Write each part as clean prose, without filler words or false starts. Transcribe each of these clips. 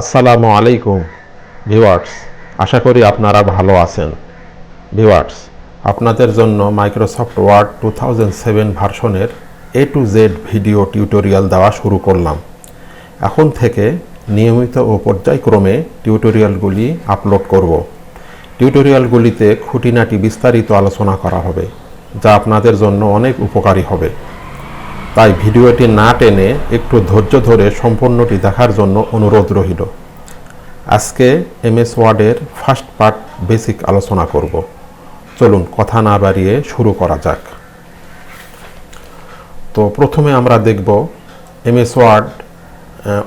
আসসালামু আলাইকুম ভিউয়ার্স, আশা করি আপনারা ভালো আছেন। ভিউয়ার্স, আপনাদের জন্য মাইক্রোসফট ওয়ার্ড 2007 ভার্সনের A to Z video tutorial দেওয়া শুরু করলাম। এখন থেকে নিয়মিত ও পর্যায়ক্রমে টিউটোরিয়ালগুলি আপলোড করব। টিউটোরিয়ালগুলিতে খুঁটিনাটি বিস্তারিত আলোচনা করা হবে, যা আপনাদের জন্য অনেক উপকারী হবে। তাই ভিডিওটি না টেনে একটু ধৈর্য ধরে সম্পূর্ণটি দেখার জন্য অনুরোধ রইল। আজকে এমএস ওয়ার্ডের ফার্স্ট পার্ট বেসিক আলোচনা করব। চলুন কথা না বাড়িয়ে শুরু করা যাক। তো প্রথমে আমরা দেখব এমএস ওয়ার্ড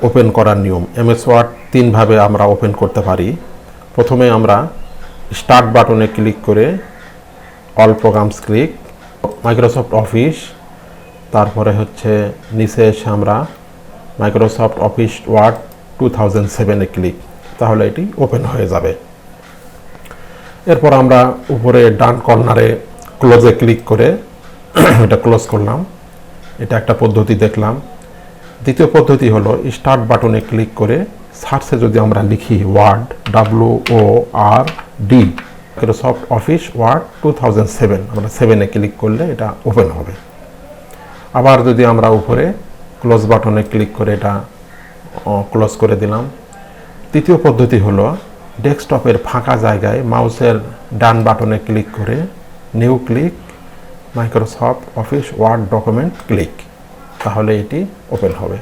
ওপেন করার নিয়ম। এমএস ওয়ার্ড তিনভাবে আমরা ওপেন করতে পারি। প্রথমে আমরা স্টার্ট বাটনে ক্লিক করে all programs click, Microsoft office, তারপরে হচ্ছে নিচে এসে আমরা মাইক্রোসফট অফিস ওয়ার্ড 2007-এ ক্লিক, তাহলে এটি ওপেন হয়ে যাবে। এরপর আমরা উপরে ডান কর্নারে ক্লোজে ক্লিক করে এটা ক্লোজ করলাম। এটা একটা পদ্ধতি দেখলাম। দ্বিতীয় পদ্ধতি হলো স্টার্ট বাটনে ক্লিক করে সার্চে যদি আমরা লিখি word WORD, Microsoft Office Word 2007, আমরা 7-এ ক্লিক করলে এটা ওপেন হবে। আবার যদি আমরা উপরে ক্লোজ বাটনে ক্লিক করে এটা ক্লোজ করে দিলাম। তৃতীয় পদ্ধতি হলো ডেস্কটপের ফাঁকা জায়গায় মাউসের ডান বাটনে ক্লিক করে new click, Microsoft Office Word document click, তাহলে এটি ওপেন হবে।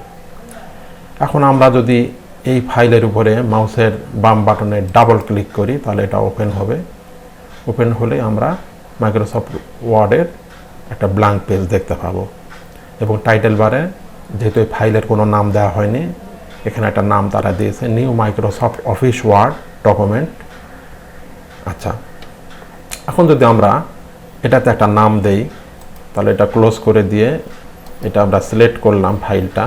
এখন আমরা যদি এই ফাইলের উপরে মাউসের বাম বাটনে ডাবল ক্লিক করি, তাহলে এটা ওপেন হবে। ওপেন হলে আমরা মাইক্রোসফট ওয়ার্ডের একটা ব্ল্যাঙ্ক পেজ দেখতে পাবো। এবং টাইটেল বারে যেহেতু এই ফাইলের কোনো নাম দেওয়া হয়নি, এখানে একটা নাম তারা দিয়েছে, new Microsoft Office Word document. আচ্ছা, এখন যদি আমরা এটাতে একটা নাম দেই, তাহলে এটা ক্লোজ করে দিয়ে এটা আমরা সিলেক্ট করলাম, ফাইলটা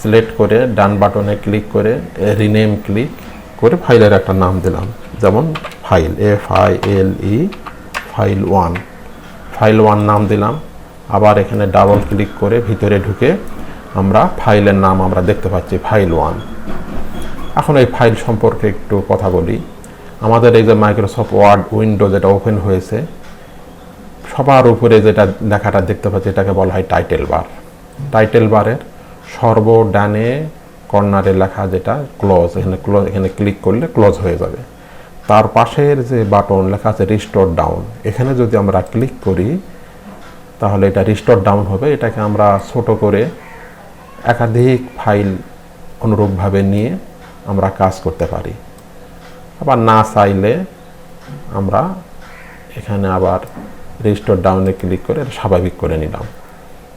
সিলেক্ট করে ডান বাটনে ক্লিক করে রিনেম ক্লিক করে ফাইলের একটা নাম দিলাম, যেমন ফাইল FILE ফাইল 1 নাম দিলাম। আবার এখানে ডাবল ক্লিক করে ভিতরে ঢুকে আমরা ফাইলের নাম আমরা দেখতে পাচ্ছি ফাইল 1। এখন এই ফাইল সম্পর্কে একটু কথা বলি। আমাদের এই যে মাইক্রোসফট ওয়ার্ড উইন্ডো যেটা ওপেন হয়েছে, সবার উপরে যেটা লেখাটা দেখতে পাচ্ছি এটাকে বলা হয় টাইটেল বার। টাইটেল বারের সর্বডানে কর্নারে লেখা যেটা ক্লোজ, এখানে ক্লিক করলে ক্লোজ হয়ে যাবে। তার পাশের যে বাটন লেখা আছে রিস্টোর ডাউন, এখানে যদি আমরা ক্লিক করি তাহলে এটা রিস্টোর ডাউন হবে। এটাকে আমরা ছোট করে একাধিক ফাইল অনুরূপভাবে নিয়ে আমরা কাজ করতে পারি। আবার না চাইলে আমরা এখানে আবার রিস্টোর ডাউনে ক্লিক করে স্বাভাবিক করে নিলাম।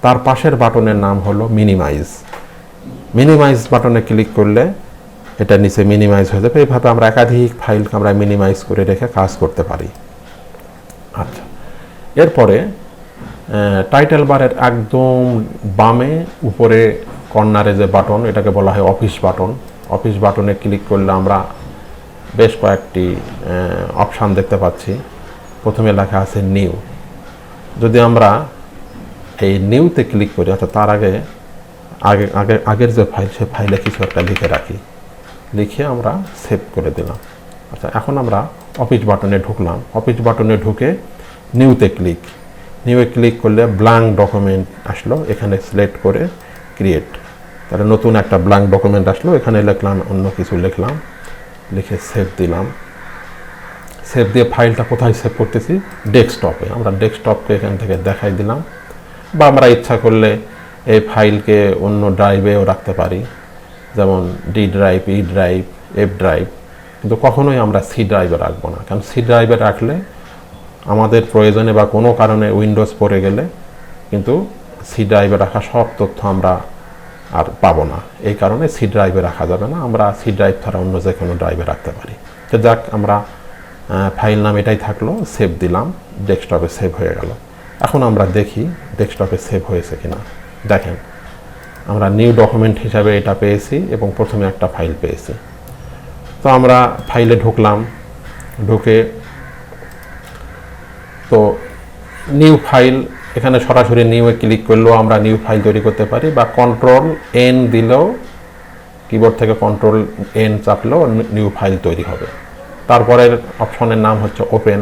তার পাশের বাটনের নাম হলো মিনিমাইজ বাটনে ক্লিক করলে এটা নিচে মিনিমাইজ হয়ে যাবে। এইভাবে আমরা একাধিক ফাইলকে আমরা মিনিমাইজ করে রেখে কাজ করতে পারি। আচ্ছা, এরপরে টাইটেল বারের একদম বামে উপরে কর্নারে যে বাটন, এটাকে বলা হয় অফিস বাটন। অফিস বাটনে ক্লিক করলে আমরা বেশ কয়েকটি অপশান দেখতে পাচ্ছি। প্রথমে লেখা আছে নিউ। যদি আমরা এই নিউতে ক্লিক করি, অর্থাৎ তার আগের যে ফাইল, সে ফাইলে কিছু একটা লিখে রাখি, লিখে আমরা সেভ করে দিলাম। আচ্ছা, এখন আমরা অফিস বাটনে ঢুকলাম। অফিস বাটনে ঢুকে নিউতে ক্লিক করলে ব্ল্যাঙ্ক ডকুমেন্ট আসলো, এখানে সিলেক্ট করে ক্রিয়েট, তাহলে নতুন একটা ব্ল্যাঙ্ক ডকুমেন্ট আসলো। এখানে লিখলাম, অন্য কিছু লিখলাম, লিখে সেভ দিলাম। সেভ দিয়ে ফাইলটা কোথায় সেভ করতেছি? ডেস্কটপে। আমরা ডেস্কটপকে এখান থেকে দেখাই দিলাম। বা আমরা ইচ্ছা করলে এই ফাইলকে অন্য ড্রাইভেও রাখতে পারি, যেমন ডি ড্রাইভ, ই ড্রাইভ, এফ ড্রাইভ। কিন্তু কখনোই আমরা সি ড্রাইভে রাখবো না, কারণ সি ড্রাইভে রাখলে আমাদের প্রয়োজনে বা কোনো কারণে উইন্ডোজ পড়ে গেলে কিন্তু সি ড্রাইভে রাখা সব তথ্য আমরা আর পাবো না। এই কারণে সি ড্রাইভে রাখা যাবে না। আমরা সি ড্রাইভ ছাড়া অন্য যে কোনো ড্রাইভে রাখতে পারি। তো যাক, আমরা ফাইল নাম এটাই থাকলো, সেভ দিলাম, ডেস্কটপে সেভ হয়ে গেল। এখন আমরা দেখি ডেস্কটপে সেভ হয়েছে কিনা। দেখেন, আমরা নিউ ডকুমেন্ট হিসাবে এটা পেয়েছি এবং প্রথমে একটা ফাইল পেয়েছি। তো আমরা ফাইলে ঢুকলাম, ঢুকে তো নিউ ফাইল, এখানে সরাসরি নিউয়ে ক্লিক করলেও আমরা নিউ ফাইল তৈরি করতে পারি, বা Ctrl N দিলেও কিবোর্ড থেকে কন্ট্রোল এন চাপলেও নিউ ফাইল তৈরি হবে। তারপরের অপশনের নাম হচ্ছে ওপেন।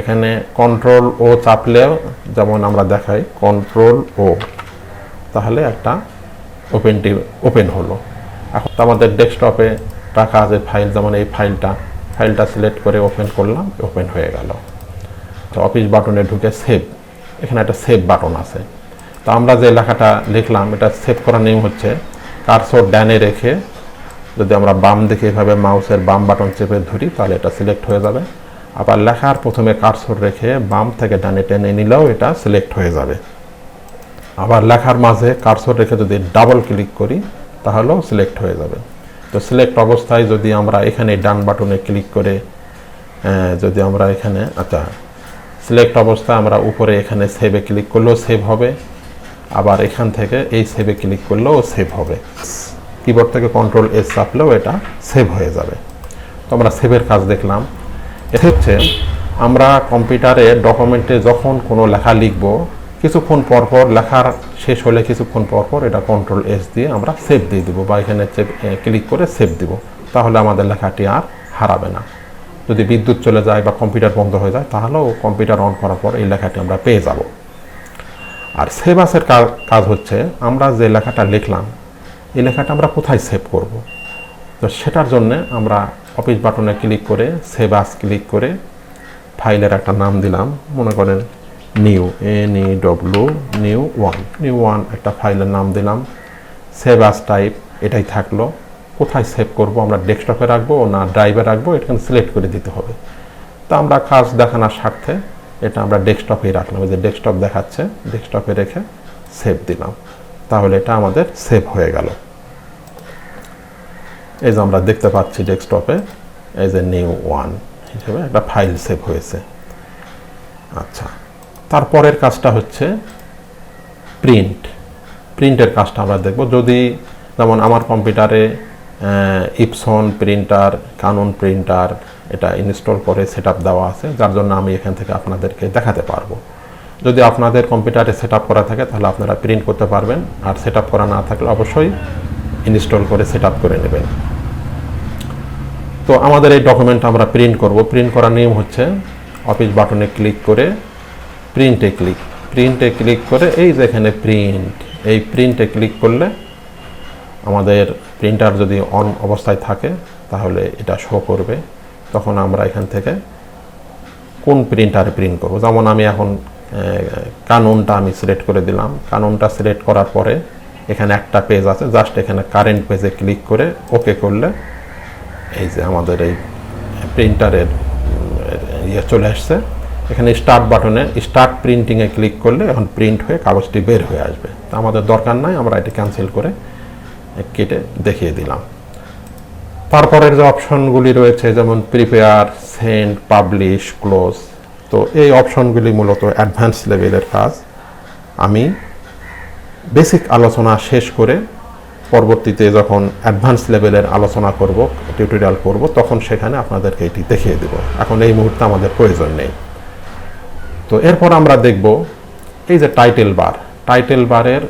এখানে কন্ট্রোল ও চাপলেও যেমন আমরা দেখাই কন্ট্রোল ও, তাহলে একটা ওপেন হলো। এখন আমাদের ডেস্কটপে রাখা আছে ফাইল, যেমন এই ফাইলটা সিলেক্ট করে ওপেন করলাম, ওপেন হয়ে গেল। তো অফিস বাটনে ঢুকে সেভ, এখানে একটা সেভ বাটন আছে। তো আমরা যে লেখাটা লিখলাম এটা সেভ করার নিয়ম হচ্ছে কার্সর ডানে রেখে যদি আমরা বাম দিকে এভাবে মাউসের বাম বাটন চেপে ধরি তাহলে এটা সিলেক্ট হয়ে যাবে। আবার লেখার প্রথমে কার্সর রেখে বাম থেকে ডানে টেনে নিলেও এটা সিলেক্ট হয়ে যাবে। আবার লেখার মাঝে কার্সর রেখে যদি ডাবল ক্লিক করি তাহলেও সিলেক্ট হয়ে যাবে। তো সিলেক্ট অবস্থায় যদি আমরা এখানে ডান বাটনে ক্লিক করে যদি আমরা এখানে সিলেক্ট অবস্থায় আমরা উপরে এখানে সেভে ক্লিক করলেও সেভ হবে, আবার এখান থেকে এই সেভে ক্লিক করলেও সেভ হবে। কিবোর্ড থেকে কন্ট্রোল এস চাপলেও এটা সেভ হয়ে যাবে। তো আমরা সেভের কাজ দেখলাম। এটা হচ্ছে আমরা কম্পিউটারে ডকুমেন্টে যখন কোনো লেখা লিখব কিছুক্ষণ পরপর লেখার শেষ হলে কিছুক্ষণ পরপর এটা কন্ট্রোল এস দিয়ে আমরা সেভ দিয়ে দেবো বা এখানে ক্লিক করে সেভ দিব, তাহলে আমাদের লেখাটি আর হারাবে না। যদি বিদ্যুৎ চলে যায় বা কম্পিউটার বন্ধ হয়ে যায় তাহলেও কম্পিউটার অন করার পর এই লেখাটি আমরা পেয়ে যাব। আর সেভ আসের কাজ হচ্ছে আমরা যে লেখাটা লিখলাম এই লেখাটা আমরা কোথায় সেভ করব। তো সেটার জন্যে আমরা অফিস বাটনে ক্লিক করে সেভ আস ক্লিক করে ফাইলের একটা নাম দিলাম, মনে করেন নিউ নিউ ওয়ান একটা ফাইলের নাম দিলাম। সেভ আস টাইপ এটাই থাকলো। কোথায় সেভ করব, আমরা ডেস্কটপে রাখবো না ড্রাইভে রাখবো এখানে সিলেক্ট করে দিতে হবে। তো আমরা কাজ দেখানোর স্বার্থে এটা আমরা ডেস্কটপেই রাখলাম, যে ডেস্কটপ দেখাচ্ছে ডেস্কটপে রেখে সেভ দিলাম, তাহলে এটা আমাদের সেভ হয়ে গেল। এই যে আমরা দেখতে পাচ্ছি ডেস্কটপে এই যে নিউ ওয়ান হিসেবে একটা ফাইল সেভ হয়েছে। আচ্ছা, তারপরের কাজটা হচ্ছে প্রিন্টের কাজটা আমরা দেখব। যদি যেমন আমার কম্পিউটারে ইপসন প্রিন্টার, কানন প্রিন্টার এটা ইনস্টল করে সেটআপ দেওয়া আছে, যার জন্য আমি এখান থেকে আপনাদেরকে দেখাতে পারবো। যদি আপনাদের কম্পিউটারে সেটআপ করা থাকে তাহলে আপনারা প্রিন্ট করতে পারবেন, আর সেটআপ করা না থাকলে অবশ্যই ইনস্টল করে সেটআপ করে নেবেন। তো আমাদের এই ডকুমেন্ট আমরা প্রিন্ট করব। প্রিন্ট করার নিয়ম হচ্ছে অফিস বাটনে ক্লিক করে প্রিন্টে ক্লিক করে এই যে এখানে এই প্রিন্টে ক্লিক করলে আমাদের প্রিন্টার যদি অন অবস্থায় থাকে তাহলে এটা শো করবে। তখন আমরা এখান থেকে কোন প্রিন্টারে প্রিন্ট করব, যেমন আমি এখন কাননটা আমি সিলেক্ট করে দিলাম। কাননটা সিলেক্ট করার পরে এখানে একটা পেজ আছে, জাস্ট এখানে কারেন্ট পেজে ক্লিক করে ওকে করলে এই যে আমাদের এই প্রিন্টারের চলে আসছে। এখানে স্টার্ট বাটনে স্টার্ট প্রিন্টিংয়ে ক্লিক করলে এখন প্রিন্ট হয়ে কাগজটি বের হয়ে আসবে। তা আমাদের দরকার নাই, আমরা এটি ক্যান্সেল করে কেটে দেখিয়ে দিলাম। তারপরের যে অপশনগুলি রয়েছে যেমন প্রিপেয়ার, সেন্ড, পাবলিশ, ক্লোজ, তো এই অপশনগুলি মূলত অ্যাডভান্স লেভেলের কাজ। আমি বেসিক আলোচনা শেষ করে পরবর্তীতে যখন অ্যাডভান্স লেভেলের আলোচনা করব, টিউটোরিয়াল করব, তখন সেখানে আপনাদেরকে এটি দেখিয়ে দেব। এখন এই মুহূর্তে আমাদের প্রয়োজন নেই। তো এরপর আমরা দেখব এই যে টাইটেল বারের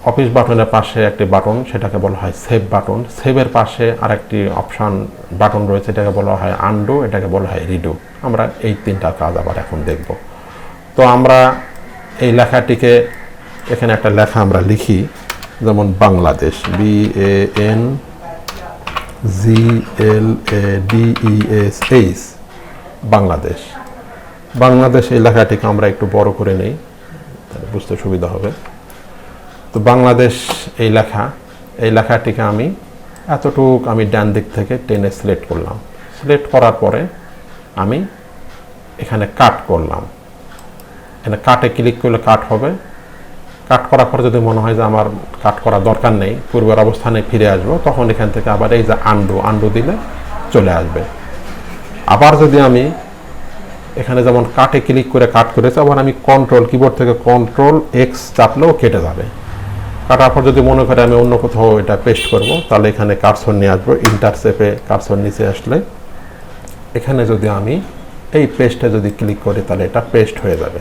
অফিস বাটনের পাশে একটি বাটন, সেটাকে বলা হয় সেভ বাটন। সেভের পাশে আরেকটি অপশান বাটন রয়েছে, এটাকে বলা হয় আনডু, এটাকে বলা হয় রিডু। আমরা এই তিনটা কাজ আবার এখন দেখব। তো আমরা এই লেখাটিকে এখানে একটা লেখা আমরা লিখি, যেমন বাংলাদেশ, BANGLADESH, বাংলাদেশ। এই লেখাটিকে আমরা একটু বড় করে নেই, তাহলে বুঝতে সুবিধা হবে। তো বাংলাদেশ এই লেখাটিকে আমি এতটুক আমি ডান দিক থেকে টেনে সিলেক্ট করলাম। সিলেক্ট করার পরে আমি এখানে কাট করলাম। এখানে কাটে ক্লিক করলে কাট হবে। কাট করার পর যদি মনে হয় যে আমার কাট করা দরকার নেই, পূর্বের অবস্থানে ফিরে আসবো, তখন এখান থেকে আবার এই যে আনডু দিলে চলে আসবে। আবার যদি আমি এখানে যেমন কাটে ক্লিক করে কাট করেছে, আবার আমি কিবোর্ড থেকে কন্ট্রোল এক্স চাপলেও কেটে যাবে। কাটার পর যদি মনে করে আমি অন্য কোথাও এটা পেস্ট করব, তাহলে এখানে কার্সর নিয়ে আসবো। ইন্টারসেপে কার্সর নিচে আসলে এখানে যদি আমি এই পেস্টে যদি ক্লিক করি তাহলে এটা পেস্ট হয়ে যাবে।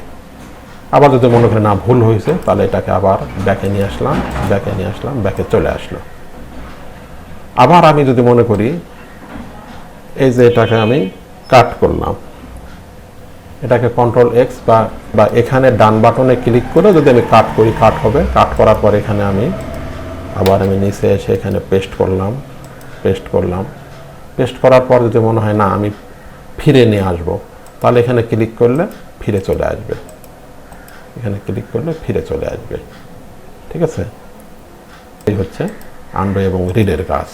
আবার যদি মনে করি না ভুল হয়েছে, তাহলে এটাকে আবার ব্যাকে নিয়ে আসলাম, ব্যাকে চলে আসলো। আবার আমি যদি মনে করি এই যে এটাকে আমি কাট করলাম, এটাকে কন্ট্রোল এক্স বা এখানে ডান বাটনে ক্লিক করে যদি আমি কাট করি, কাট হবে। কাট করার পর এখানে আমি আবার নিচে এসে এখানে পেস্ট করলাম। পেস্ট করার পর যদি মনে হয় না আমি ফিরে নিয়ে আসবো, তাহলে এখানে ক্লিক করলে ফিরে চলে আসবে। এখানে ক্লিক করলে ফিরে চলে আসবে। ঠিক আছে, এই হচ্ছে আনডু এবং রিডের কাজ।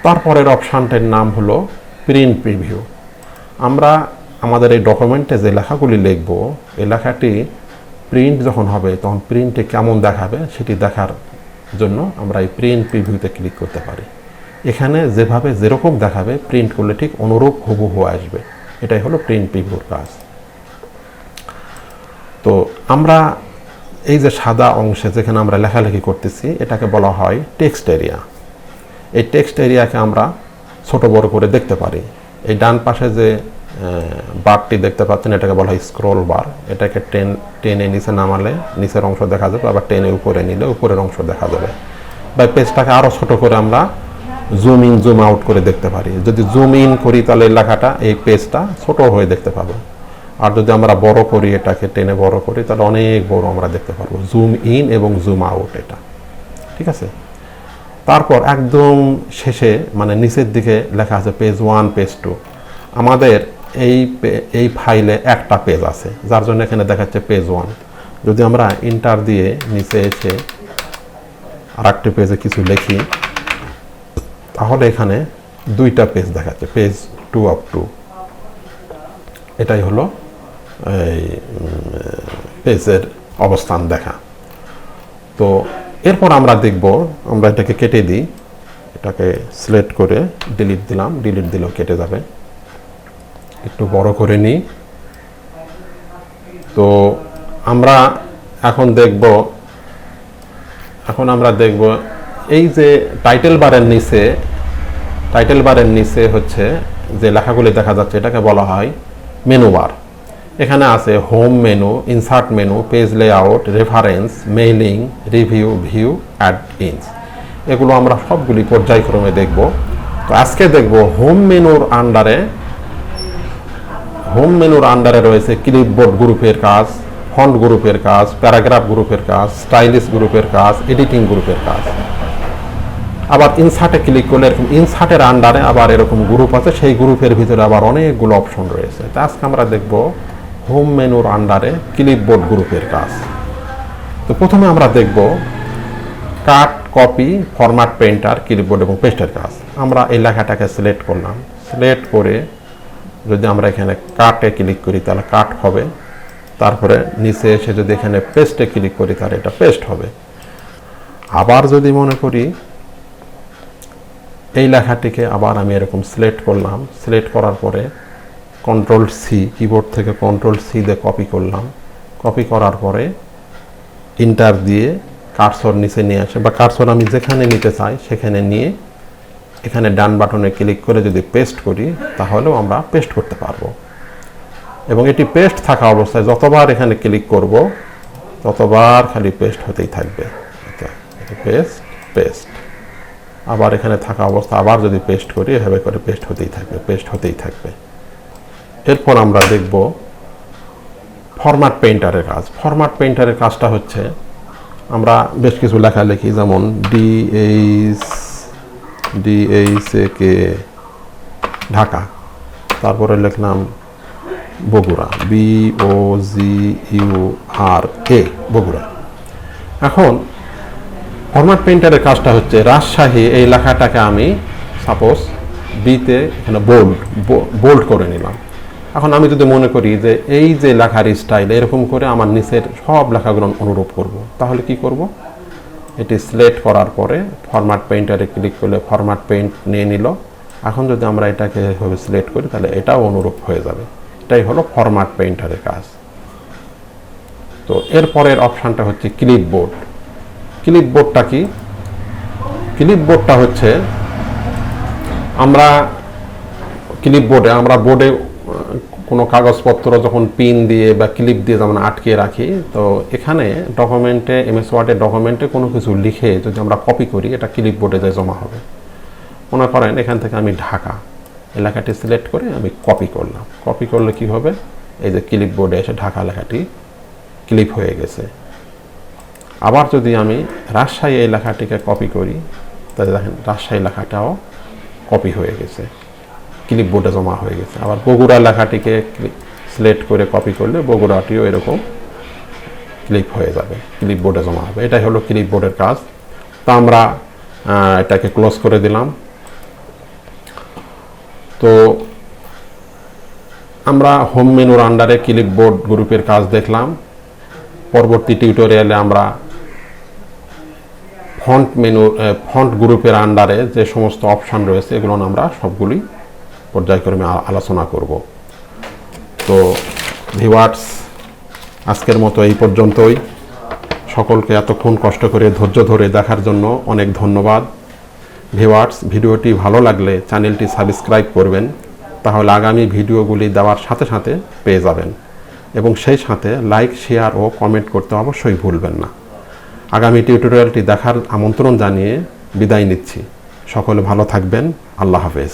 তারপরের অপশানটার নাম হলো প্রিন্ট প্রিভিউ। আমরা আমাদের এই ডকুমেন্টে যে লেখাগুলি লিখব, এই লেখাটি প্রিন্ট যখন হবে তখন প্রিন্টে কেমন দেখাবে সেটি দেখার জন্য আমরা এই প্রিন্ট প্রিভিউতে ক্লিক করতে পারি। এখানে যেভাবে যেরকম দেখাবে প্রিন্ট করলে ঠিক অনুরূপ হুবহু আসবে। এটাই হলো প্রিন্ট প্রিভিউর কাজ। তো আমরা এই যে সাদা অংশে যেখানে আমরা লেখালেখি করতেছি, এটাকে বলা হয় টেক্সট এরিয়া। এই টেক্সট এরিয়াকে আমরা ছোট বড় করে দেখতে পারি। এই ডান পাশে যে বারটি দেখতে পাচ্ছেন, এটাকে বলা হয় স্ক্রল বার। এটাকে টেনে নিচে নামালে নিচের অংশ দেখা যাবে, আবার টেনে উপরে নিলে উপরের অংশ দেখা যাবে। বা পেজটাকে আরও ছোট করে আমরা জুম ইন জুম আউট করে দেখতে পারি। যদি জুম ইন করি তাহলে লেখাটা, এই পেজটা ছোট হয়ে দেখতে পাবো। আর যদি আমরা বড় করি, এটাকে টেনে বড় করি, তাহলে অনেক বড় আমরা দেখতে পারবো। জুম ইন এবং জুম আউট এটা। ঠিক আছে, তারপর একদম শেষে মানে নিচের দিকে লেখা আছে পেজ 1 পেজ 2। আমাদের এই ফাইলে একটা পেজ আছে, যার জন্য এখানে দেখাচ্ছে পেজ 1। যদি আমরা ইন্টার দিয়ে নিচে এসে আর একটা পেজে কিছু লিখি, তাহলে এখানে দুইটা পেজ দেখাচ্ছে, পেজ 2 অফ 2। এটাই হলো এই পেজের অবস্থান দেখা। তো এরপর আমরা দেখব, আমরা এটাকে কেটে দিই, এটাকে সিলেক্ট করে ডিলিট দিলাম, ডিলিট দিলেও কেটে যাবে। একটু বড় করে নিই। তো আমরা এখন দেখব এই যে টাইটেল বারের নিচে হচ্ছে যে লেখাগুলি দেখা যাচ্ছে, এটাকে বলা হয় মেনু বার। এখানে আছে home menu, insert menu, page layout, reference, mailing, review, view, add ins. এগুলো আমরা সবগুলি পর্যায়ক্রমে দেখব। তো আজকে দেখব হোম মেনুর আন্ডারে রয়েছে ক্লিপবোর্ড গ্রুপের কাজ, ফন্ট গ্রুপের কাজ, প্যারাগ্রাফ গ্রুপের কাজ, স্টাইলিশ গ্রুপের কাজ, এডিটিং গ্রুপের কাজ। আবার ইনসার্টে ক্লিক করলে এরকম ইনসার্টের আন্ডারে আবার এরকম গ্রুপ আছে, সেই গ্রুপের ভিতরে আবার অনেকগুলো অপশন রয়েছে। তো আজকে আমরা দেখব হোম মেনুর আন্ডারে ক্লিপবোর্ড গ্রুপের কাজ। তো প্রথমে আমরা দেখব কাট, কপি, ফরম্যাট, পেইন্টার, ক্লিপবোর্ড এবং পেস্টের কাজ। আমরা এই লেখাটাকে সিলেক্ট করলাম। সিলেক্ট করে যদি আমরা এখানে কাটে ক্লিক করি তাহলে কাট হবে। তারপরে নিচে এসে যদি এখানে পেস্টে ক্লিক করি তাহলে এটা পেস্ট হবে। আবার যদি মনে করি এই লেখাটিকে আবার আমি এরকম সিলেক্ট করলাম, সিলেক্ট করার পরে কন্ট্রোল সি, কিবোর্ড থেকে কন্ট্রোল সি দিয়ে কপি করলাম। কপি করার পরে ইন্টার দিয়ে কার্সর নিচে নিয়ে আসে, বা কার্সর আমি যেখানে নিতে চাই সেখানে নিয়ে এখানে ডান বাটনে ক্লিক করে যদি পেস্ট করি তাহলেও আমরা পেস্ট করতে পারবো। এবং এটি পেস্ট থাকা অবস্থায় যতবার এখানে ক্লিক করব ততবার খালি পেস্ট হতেই থাকবে। পেস্ট পেস্ট, আবার এখানে থাকা অবস্থা আবার যদি পেস্ট করি এভাবে করে পেস্ট হতেই থাকবে। এরপর আমরা দেখব ফরম্যাট পেইন্টারের কাজ। ফরম্যাট পেইন্টারের কাজটা হচ্ছে আমরা বেশ কিছু লেখা লিখি, যেমন DHAK ঢাকা, তারপরে লিখলাম বগুড়া, BOGURA বগুড়া। এখন ফরম্যাট পেইন্টারের কাজটা হচ্ছে রাজশাহী, এই লেখাটাকে আমি সাপোজ বিতে এখানে বোল্ড করে নিলাম। এখন আমি যদি মনে করি যে এই যে লেখার স্টাইল এরকম করে আমার নিচের সব লেখাগুলো অনুরূপ করব, তাহলে কি করব? এটি সিলেক্ট করার পরে ফরম্যাট পেইন্টারে ক্লিক করলে ফরম্যাট পেইন্ট নিয়ে নিল। এখন যদি আমরা এটাকে এভাবে সিলেক্ট করি তাহলে এটাও অনুরূপ হয়ে যাবে। এটাই হলো ফরম্যাট পেইন্টারের কাজ। তো এরপরের অপশানটা হচ্ছে ক্লিপবোর্ড। ক্লিপবোর্ডটা কি? ক্লিপবোর্ডটা হচ্ছে আমরা বোর্ডে কোনো কাগজপত্র যখন পিন দিয়ে বা ক্লিপ দিয়ে যেমন আটকে রাখি, তো এখানে ডকুমেন্টে, MS ওয়ার্ডের ডকুমেন্টে কোনো কিছু লিখে যদি আমরা কপি করি এটা ক্লিপবোর্ডে যায় জমা হবে। মনে করেন এখান থেকে আমি ঢাকা লেখাটি সিলেক্ট করে আমি কপি করলাম। কপি করলে কি হবে, এই যে ক্লিপ বোর্ডে এসে ঢাকা লেখাটি ক্লিপ হয়ে গেছে। আবার যদি আমি রাজশাহী এই লেখাটিকে কপি করি, তাহলে দেখেন রাজশাহী লেখাটাও কপি হয়ে গেছে, ক্লিপ বোর্ডে জমা হয়ে গেছে। আবার বগুড়া লেখাটিকে সিলেক্ট করে কপি করলে বগুড়াটিও এরকম ক্লিপ হয়ে যাবে, ক্লিপ বোর্ডে জমা হবে। এটাই হলো ক্লিপ বোর্ডের কাজ। তো আমরা এটাকে ক্লোজ করে দিলাম। তো আমরা হোম মেনুর আন্ডারে ক্লিপ বোর্ড গ্রুপের কাজ দেখলাম। পরবর্তী টিউটোরিয়ালে আমরা ফন্ট গ্রুপের আন্ডারে যে সমস্ত অপশান রয়েছে এগুলো আমরা সবগুলি পর্যায়ক্রমে আলোচনা করব। তো ভিউয়ার্স, আজকের মতো এই পর্যন্তই। সকলকে এতক্ষণ কষ্ট করে ধৈর্য ধরে দেখার জন্য অনেক ধন্যবাদ। ভিউয়ার্স, ভিডিওটি ভালো লাগলে চ্যানেলটি সাবস্ক্রাইব করবেন, তাহলে আগামী ভিডিওগুলি দেওয়ার সাথে সাথে পেয়ে যাবেন। এবং সেই সাথে লাইক, শেয়ার ও কমেন্ট করতে অবশ্যই ভুলবেন না। আগামী টিউটোরিয়ালটি দেখার আমন্ত্রণ জানিয়ে বিদায় নিচ্ছি। সকলে ভালো থাকবেন। আল্লাহ হাফেজ।